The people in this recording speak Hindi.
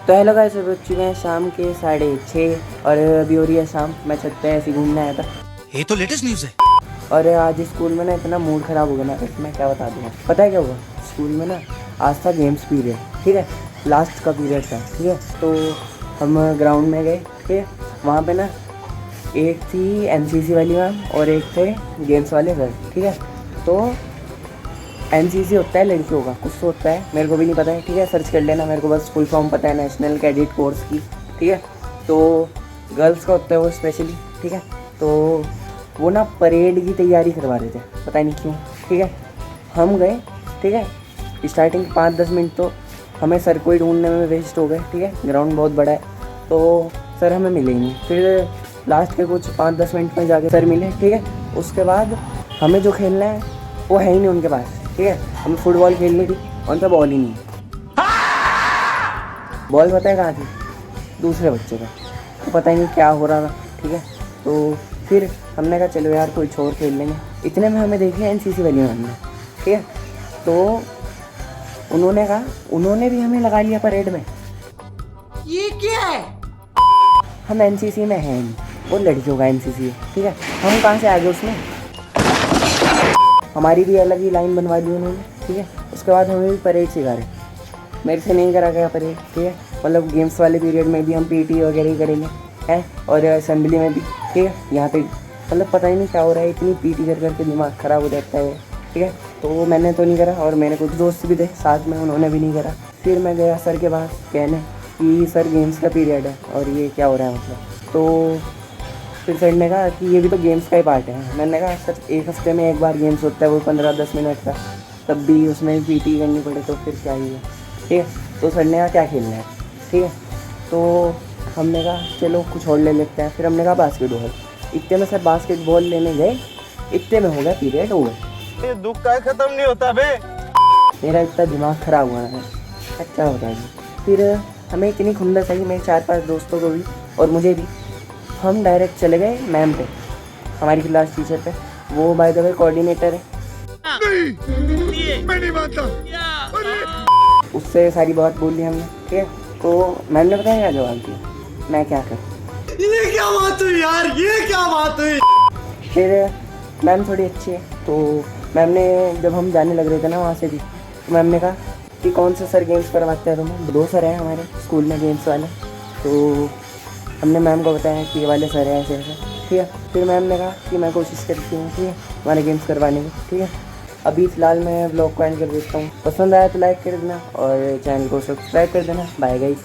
तो हेलो गाइस, बज चुके हैं शाम के 6:30 और अभी हो रही है शाम। मैं छत पे ऐसे घूमने आया था। ये तो लेटेस्ट न्यूज़ है। और आज स्कूल में ना इतना मूड ख़राब हो गया ना, मैं क्या बता दूँगा। पता है क्या हुआ स्कूल में ना? आज था गेम्स पीरियड, ठीक है, लास्ट का पीरियड था, ठीक है। तो हम ग्राउंड में गए, ठीक है। वहाँ पे ना एक थी एनसीसी वाली मैम और एक थे गेम्स वाले सर, ठीक है। तो एनसीसी होता है लड़कियों का, कुछ तो होता है, मेरे को भी नहीं पता है, ठीक है। सर्च कर लेना, मेरे को बस फुल फॉर्म पता है, नेशनल कैडेट कोर्स की, ठीक है। तो गर्ल्स का होता है वो स्पेशली, ठीक है। तो वो ना परेड की तैयारी करवा रहे थे, पता नहीं क्यों, ठीक है। हम गए, ठीक है। स्टार्टिंग 5-10 मिनट तो हमें सर को ही ढूंढने में वेस्ट हो गए, ठीक है। ग्राउंड बहुत बड़ा है तो सर हमें मिले ही नहीं। फिर लास्ट के कुछ 5-10 मिनट में जाके सर मिले, ठीक है। उसके बाद हमें जो खेलना है वो है ही नहीं उनके पास, ठीक है। हमें फुटबॉल खेलनी थी, उनका बॉल ही नहीं है। बॉल पता है कहाँ थी? दूसरे बच्चे का। तो पता ही नहीं क्या हो रहा था, ठीक है। तो फिर हमने कहा चलो यार कोई छोर खेल लेंगे। इतने में हमें देख लिया एनसीसी वाली मैम ने, ठीक है। तो उन्होंने कहा, उन्होंने भी हमें लगा लिया परेड में। ये क्या है? हम एनसीसी में हैं नहीं, वो लड़कियों का एनसीसी है, ठीक है। हम कहाँ से आ गए उसमें? हमारी भी अलग ही लाइन बनवा दी उन्होंने, ठीक है। उसके बाद हमें भी परेड सिखा रहे। मेरे से नहीं करा गया परेड, ठीक है। मतलब गेम्स वाले पीरियड में भी हम पीटी वगैरह ही करेंगे, हैं, और असेंबली में भी, ठीक है। यहाँ पे मतलब पता ही नहीं क्या हो रहा है, इतनी पीटी कर करके दिमाग ख़राब हो जाता है, ठीक है। तो मैंने तो नहीं करा और मेरे कुछ दोस्त भी थे साथ में, उन्होंने भी नहीं करा। फिर मैं गया सर के पास कहने कि सर गेम्स का पीरियड है और ये क्या हो रहा है मतलब। तो फिर सर ने कहा कि ये भी तो गेम्स का ही पार्ट है। मैंने कहा सर एक हफ्ते में एक बार गेम्स होता है, वो 15-10 मिनट का, तब भी उसमें पीटी करनी पड़े तो फिर क्या ही है, ठीक है। तो सर ने कहा क्या खेलना है, ठीक है। तो हमने कहा चलो कुछ और ले लेते हैं। फिर हमने कहा बास्केटबॉल। इतने में सर बास्केटबॉल लेने गए, इतने में हो गया पीरियड ओवर। ये दुख का खत्म नहीं होता बे। मेरा इतना दिमाग ख़राब हुआ है, अच्छा होता है। फिर हमें इतनी खुंदस आई, मेरे 4-5 दोस्तों को भी और मुझे भी। हम डायरेक्ट चले गए मैम पे, हमारी क्लास टीचर पे। वो बाय द वे कोऑर्डिनेटर है। नहीं, मैं नहीं मानता। उससे सारी बात बोल ली हमने, ठीक है। तो मैम ने बताया क्या जवाब दिया, मैं क्या करूँ। ये क्या बात हुई यार, ये क्या बात हुई? फिर मैम थोड़ी अच्छी है, तो मैम ने जब हम जाने लग रहे थे ना वहाँ से भी, तो मैम ने कहा कि कौन से सर गेम्स करवाते हैं तुम्हें? 2 सर हैं हमारे स्कूल में गेम्स वाले। तो हमने मैम को बताया कि ये वाले सर हैं ऐसे ऐसे, ठीक है। फिर मैम ने कहा कि मैं कोशिश करती हूँ, ठीक है, हमारे गेम्स करवाने की, ठीक है। अभी फ़िलहाल मैं ब्लॉग को एंड कर देता हूँ। पसंद आया तो लाइक कर देना और चैनल को सब्सक्राइब कर देना। Bye guys.